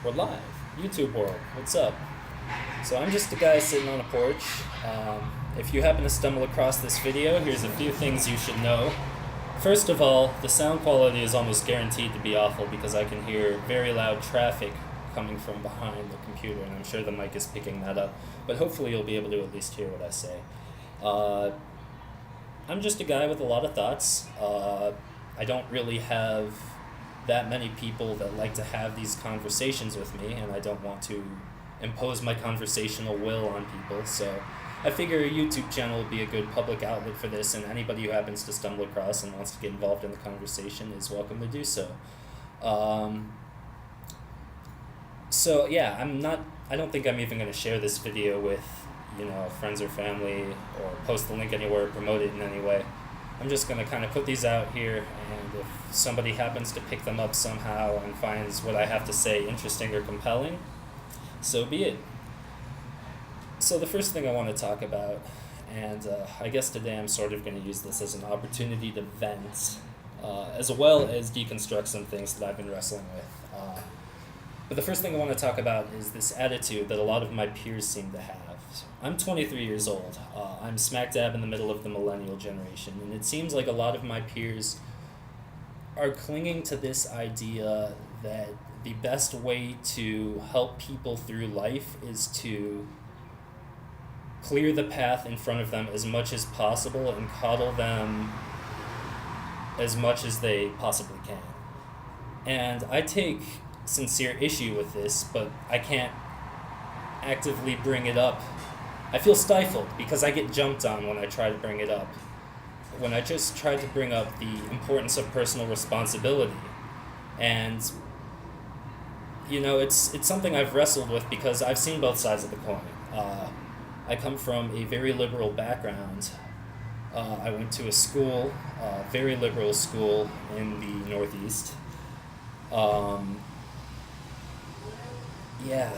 We're live. YouTube world, what's up? So I'm just a guy sitting on a porch. If you happen to stumble across this video, here's a few things you should know. First of all, the sound quality is almost guaranteed to be awful because I can hear very loud traffic coming from behind the computer, and I'm sure the mic is picking that up. But hopefully you'll be able to at least hear what I say. I'm just a guy with a lot of thoughts. I don't really have that many people that like to have these conversations with me, and I don't want to impose my conversational will on people, so I figure a YouTube channel would be a good public outlet for this, and anybody who happens to stumble across and wants to get involved in the conversation is welcome to do so. So yeah, I don't think I'm even going to share this video with, friends or family, or post the link anywhere, or promote it in any way. I'm just going to kind of put these out here, and if somebody happens to pick them up somehow and finds what I have to say interesting or compelling, so be it. So the first thing I want to talk about, and I guess today I'm sort of going to use this as an opportunity to vent, as well as deconstruct some things that I've been wrestling with. But the first thing I want to talk about is this attitude that a lot of my peers seem to have. I'm 23 years old. I'm smack dab in the middle of the millennial generation, and it seems like a lot of my peers are clinging to this idea that the best way to help people through life is to clear the path in front of them as much as possible and coddle them as much as they possibly can. And I take sincere issue with this, but I can't actively bring it up. I feel stifled because I get jumped on when I try to bring it up. When I just try to bring up the importance of personal responsibility. And it's something I've wrestled with because I've seen both sides of the coin. I come from a very liberal background. I went to a very liberal school in the Northeast.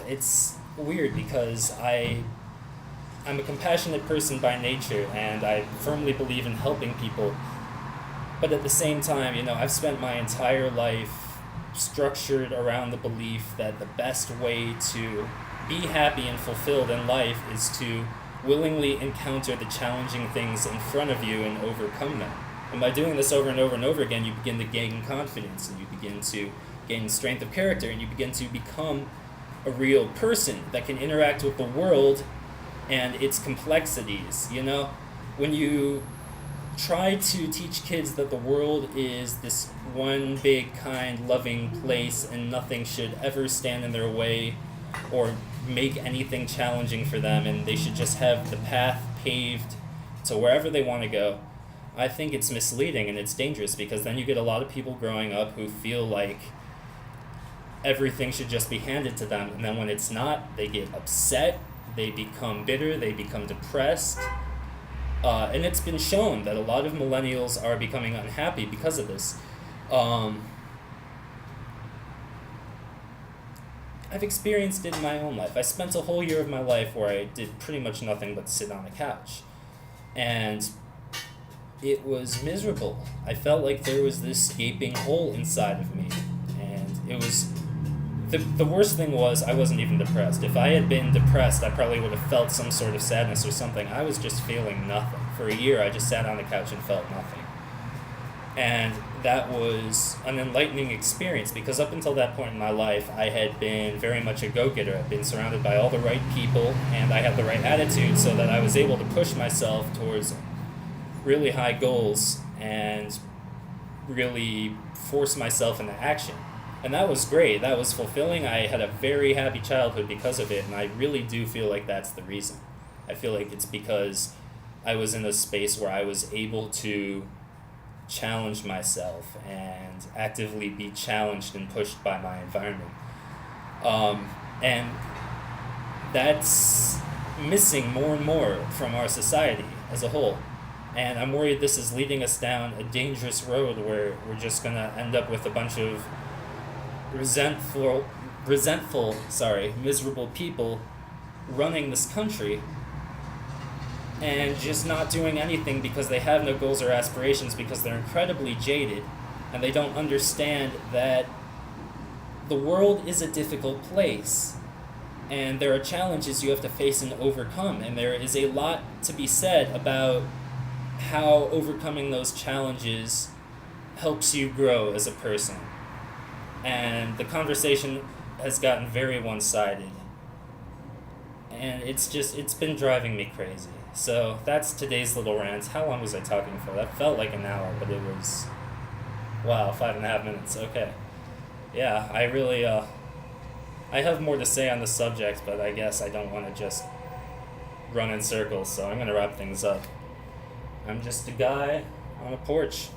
It's weird because I'm a compassionate person by nature, and I firmly believe in helping people. But at the same time, I've spent my entire life structured around the belief that the best way to be happy and fulfilled in life is to willingly encounter the challenging things in front of you and overcome them. And by doing this over and over and over again, you begin to gain confidence, and you begin to gain strength of character, and you begin to become a real person that can interact with the world and its complexities. When you try to teach kids that the world is this one big, kind, loving place and nothing should ever stand in their way or make anything challenging for them, and they should just have the path paved to wherever they want to go, I think it's misleading and it's dangerous, because then you get a lot of people growing up who feel like everything should just be handed to them, and then when it's not, they get upset, they become bitter, they become depressed, and it's been shown that a lot of millennials are becoming unhappy because of this. I've experienced it in my own life. I spent a whole year of my life where I did pretty much nothing but sit on a couch, and it was miserable. I felt like there was this gaping hole inside of me, and it was... The worst thing was I wasn't even depressed. If I had been depressed, I probably would have felt some sort of sadness or something. I was just feeling nothing. For a year, I just sat on the couch and felt nothing. And that was an enlightening experience, because up until that point in my life, I had been very much a go-getter. I'd been surrounded by all the right people, and I had the right attitude, so that I was able to push myself towards really high goals and really force myself into action. And that was great. That was fulfilling. I had a very happy childhood because of it, and I really do feel like that's the reason. I feel like it's because I was in a space where I was able to challenge myself and actively be challenged and pushed by my environment. And that's missing more and more from our society as a whole. And I'm worried this is leading us down a dangerous road where we're just going to end up with a bunch of miserable people running this country and just not doing anything because they have no goals or aspirations, because they're incredibly jaded and they don't understand that the world is a difficult place, and there are challenges you have to face and overcome, and there is a lot to be said about how overcoming those challenges helps you grow as a person. And the conversation has gotten very one-sided, and it's been driving me crazy. So that's today's little rant. How long was I talking for? That felt like an hour, but it was, wow, 5.5 minutes. Okay. Yeah, I really, I have more to say on the subject, but I guess I don't want to just run in circles, so I'm going to wrap things up. I'm just a guy on a porch.